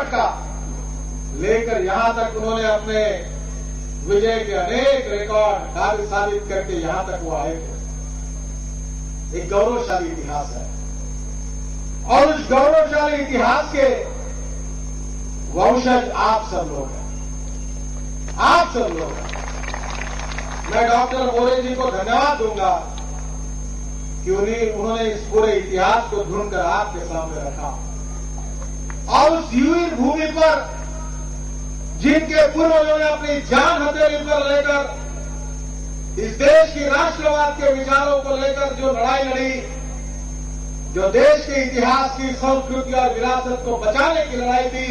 का लेकर यहां तक उन्होंने अपने विजय के अनेक रिकॉर्ड कार्य साबित करके यहां तक वो आए थे। एक गौरवशाली इतिहास है और उस गौरवशाली इतिहास के वंशज आप सब लोग हैं, आप सब लोग हैं। मैं डॉक्टर मोरे जी को धन्यवाद दूंगा कि उन्होंने इस पूरे इतिहास को ढूंढकर आपके सामने रखा और उस यूर भूमि पर जिनके पूर्वजों ने अपनी जान हथेली पर लेकर इस देश की राष्ट्रवाद के विचारों को लेकर जो लड़ाई लड़ी, जो देश के इतिहास की संस्कृति और विरासत को बचाने की लड़ाई थी,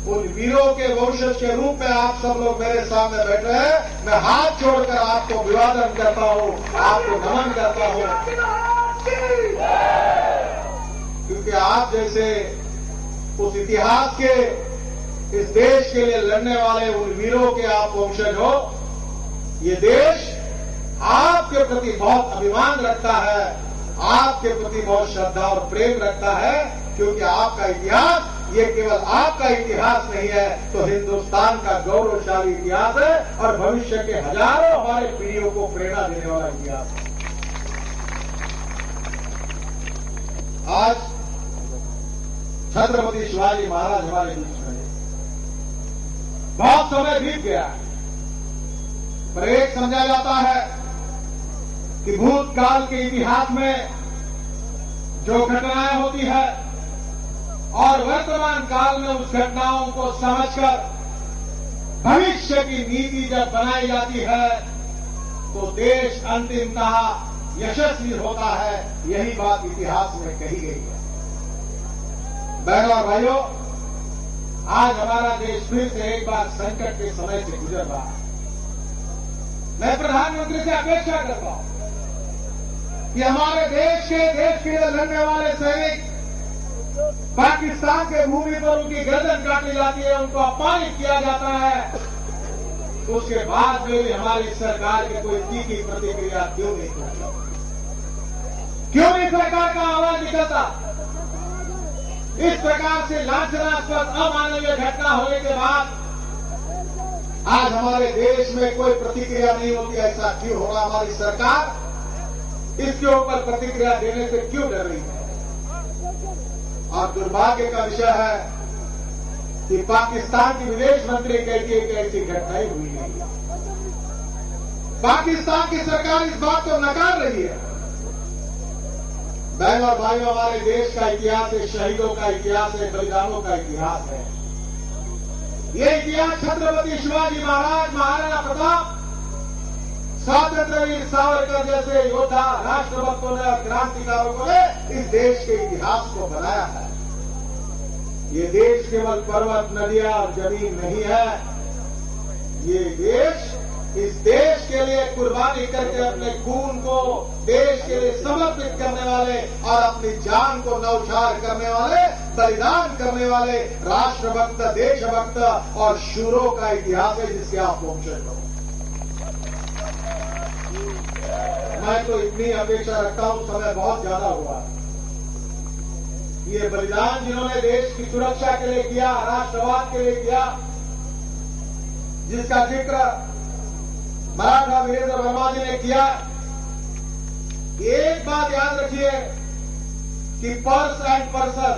उन वीरों के वंशज के रूप में आप सब लोग मेरे सामने बैठे हैं। मैं हाथ जोड़कर आपको अभिवादन करता हूं, आपको नमन करता हूं, क्योंकि आप जैसे उस इतिहास के इस देश के लिए लड़ने वाले उन वीरों के आप वंशज हो। ये देश आपके प्रति बहुत अभिमान रखता है, आपके प्रति बहुत श्रद्धा और प्रेम रखता है, क्योंकि आपका इतिहास ये केवल आपका इतिहास नहीं है, तो हिंदुस्तान का गौरवशाली इतिहास है और भविष्य के हजारों हमारे पीढ़ियों को प्रेरणा देने वाला इतिहास है। आज छत्रपति शिवाजी महाराज हमारे बीच में, बहुत समय बीत गया है, पर एक समझा जाता है कि भूतकाल के इतिहास में जो घटनाएं होती है और वर्तमान काल में उस घटनाओं को समझकर भविष्य की नीति जब बनाई जाती है तो देश अंतिमतः यशस्वी होता है। यही बात इतिहास में कही गई है। बहनों और भाइयों, आज हमारा देश फिर से एक बार संकट के समय से गुजर रहा है। मैं प्रधानमंत्री से अपेक्षा करता हूं कि हमारे देश के लिए लड़ने वाले सैनिक पाकिस्तान के भूमि पर उनकी गर्दन काटी जाती है, उनको अपमानित किया जाता है, उसके बाद में भी हमारी सरकार की कोई तीखी प्रतिक्रिया क्यों नहीं होती? क्यों नहीं सरकार का आवाज निकलता? इस प्रकार से लांछनास्पद अमानवीय घटना होने के बाद आज हमारे देश में कोई प्रतिक्रिया नहीं होती। ऐसा क्यों होगा? हमारी सरकार इसके ऊपर प्रतिक्रिया देने से क्यों डर रही है? और दुर्भाग्य का विषय है कि पाकिस्तान की विदेश मंत्री कहती है कि ऐसी घटनाएं हुई नहीं। पाकिस्तान की सरकार इस बात को नकार रही है। बहन और भाइयों, हमारे देश का इतिहास है, शहीदों का इतिहास है, बलिदानों का इतिहास है। ये इतिहास छत्रपति शिवाजी महाराज, महाराणा प्रताप, स्वतंत्र वीर सावरकर जैसे योद्धा, राष्ट्रभक्तों ने और क्रांतिकारों ने इस देश के इतिहास को बनाया है। ये देश केवल पर्वत, नदियां और जमीन नहीं है। ये देश, इस देश के लिए कुर्बानी करके अपने खून को देश के लिए समर्पित करने वाले और अपनी जान को न्यौछावर करने वाले, बलिदान करने वाले राष्ट्रभक्त, देशभक्त और शूरों का इतिहास है, जिसके आप वंशज हो। मैं तो इतनी अपेक्षा रखता हूं, समय बहुत ज्यादा हुआ। ये बलिदान जिन्होंने देश की सुरक्षा के लिए किया, राष्ट्रवाद के लिए किया, जिसका जिक्र मराठा वीरेंद्र वर्मा जी ने किया, एक बात याद रखिए कि पर्स एंड पर्सन,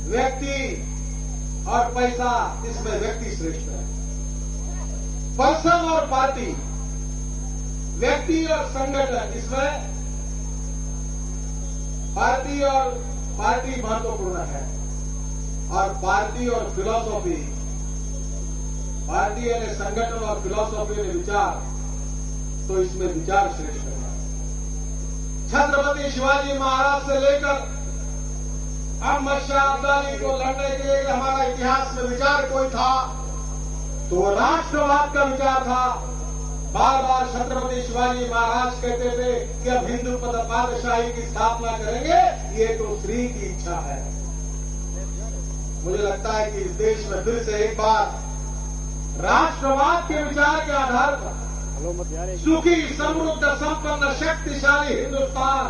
व्यक्ति और पैसा, इसमें व्यक्ति श्रेष्ठ है। पर्सन और पार्टी, व्यक्ति और संगठन, इसमें पार्टी महत्वपूर्ण है। और पार्टी और फिलॉसफी, पार्टी यानी संगठन और फिलॉसफी यानी विचार, तो इसमें विचार श्रेष्ठ है। छत्रपति शिवाजी महाराज से लेकर अहमद शाह अब्दाली को लड़ने के लिए हमारा इतिहास में विचार कोई था तो राष्ट्रवाद का विचार था। बार बार छत्रपति शिवाजी महाराज कहते थे कि अब हिंदू पातशाही की स्थापना करेंगे, ये तो श्री की इच्छा है। मुझे लगता है कि इस देश में फिर से एक बार राष्ट्रवाद के विचार के आधार पर सुखी, समृद्ध, संपन्न, शक्तिशाली हिंदुस्तान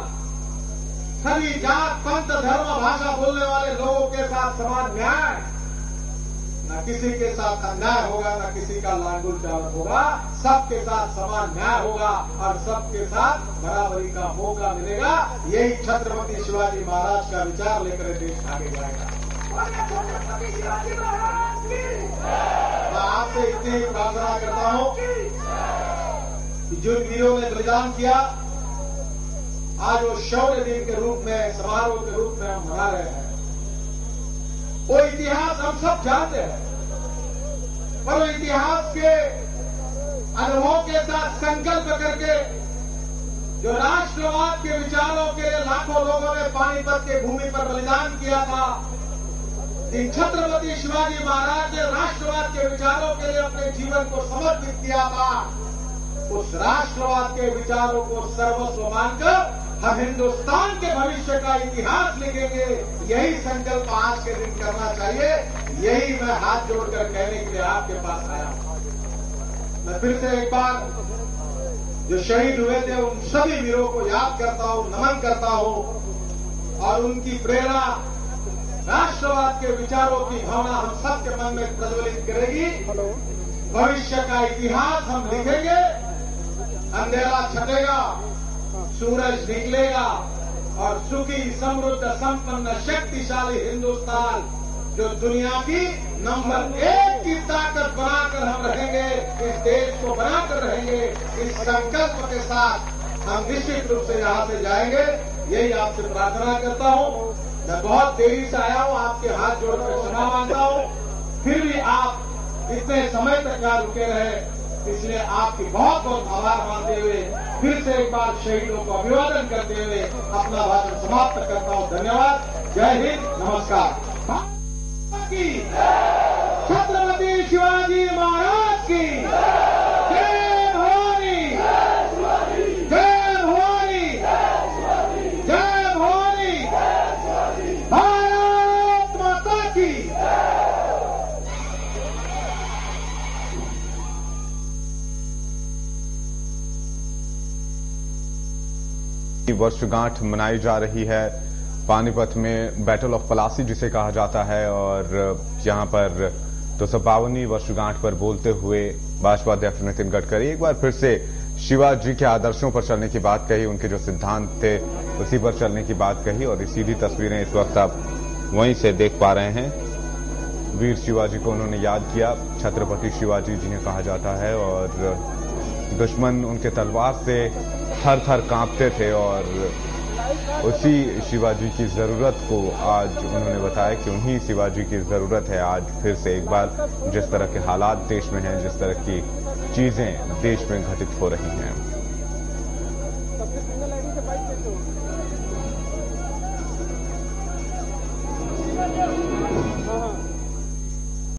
सभी जात पंथ धर्म भाषा बोलने वाले लोगों के साथ समान न्याय, न किसी के साथ अन्याय होगा, न किसी का लांगुल चालन होगा, सबके साथ समान न्याय होगा और सबके साथ बराबरी का मौका मिलेगा। यही छत्रपति शिवाजी महाराज का विचार लेकर देश आगे जाएगा। मैं आपसे इतनी ही प्रार्थना करता हूं कि जिन वीरों ने बलिदान किया, आज वो शौर्य दिन के रूप में, समारोह के रूप में हम मना रहे हैं। वो इतिहास हम सब जानते हैं, पर वो इतिहास के अनुभव के साथ संकल्प करके जो राष्ट्रवाद के विचारों के लिए लाखों लोगों ने पानीपत के भूमि पर बलिदान किया था, जिन छत्रपति शिवाजी महाराज ने राष्ट्रवाद के विचारों के लिए अपने जीवन को समर्पित किया था, उस राष्ट्रवाद के विचारों को सर्वस्व मानकर हम हिंदुस्तान के भविष्य का इतिहास लिखेंगे। यही संकल्प आज के दिन करना चाहिए। यही मैं हाथ जोड़कर कहने के लिए आपके पास आया हूं। मैं फिर से एक बार जो शहीद हुए थे उन सभी वीरों को याद करता हूं, नमन करता हूं और उनकी प्रेरणा राष्ट्रवाद के विचारों की भावना हम सबके मन में प्रज्वलित करेगी। भविष्य का इतिहास हम लिखेंगे, अंधेरा छटेगा, सूरज निकलेगा और सुखी समृद्ध संपन्न शक्तिशाली हिंदुस्तान जो दुनिया की नंबर 1 की ताकत बनाकर हम रहेंगे, इस देश को बनाकर रहेंगे। इस संकल्प के साथ हम निश्चित रूप से यहां से जाएंगे। यही आपसे प्रार्थना करता हूं। मैं बहुत देरी से आया हूं, आपके हाथ जोड़कर क्षमा मांगता हूं। फिर भी आप इतने समय तक यहाँ रुके रहे, इसलिए आपकी बहुत बहुत आभार मानते हुए फिर से एक बार शहीदों को अभिवादन करते हुए अपना भाषण समाप्त करता हूं। धन्यवाद। जय हिंद, नमस्कार। छत्रपति शिवाजी महाराज की जय भवानी, जय भवानी, जय भवानी, भारत माता की। वर्षगांठ मनाई जा रही है पानीपत में, बैटल ऑफ पलासी जिसे कहा जाता है। और यहां पर 252वीं वर्षगांठ पर बोलते हुए भाजपा अध्यक्ष नितिन गडकरी एक बार फिर से शिवाजी के आदर्शों पर चलने की बात कही, उनके जो सिद्धांत थे उसी पर चलने की बात कही। और ये सीधी तस्वीरें इस वक्त आप वहीं से देख पा रहे हैं। वीर शिवाजी को उन्होंने याद किया, छत्रपति शिवाजी जिन्हें कहा जाता है। और दुश्मन उनके तलवार से थर थर कांपते थे और उसी शिवाजी की जरूरत को आज उन्होंने बताया कि उन्हीं शिवाजी की जरूरत है। आज फिर से एक बार जिस तरह के हालात देश में हैं, जिस तरह की चीजें देश में घटित हो रही हैं।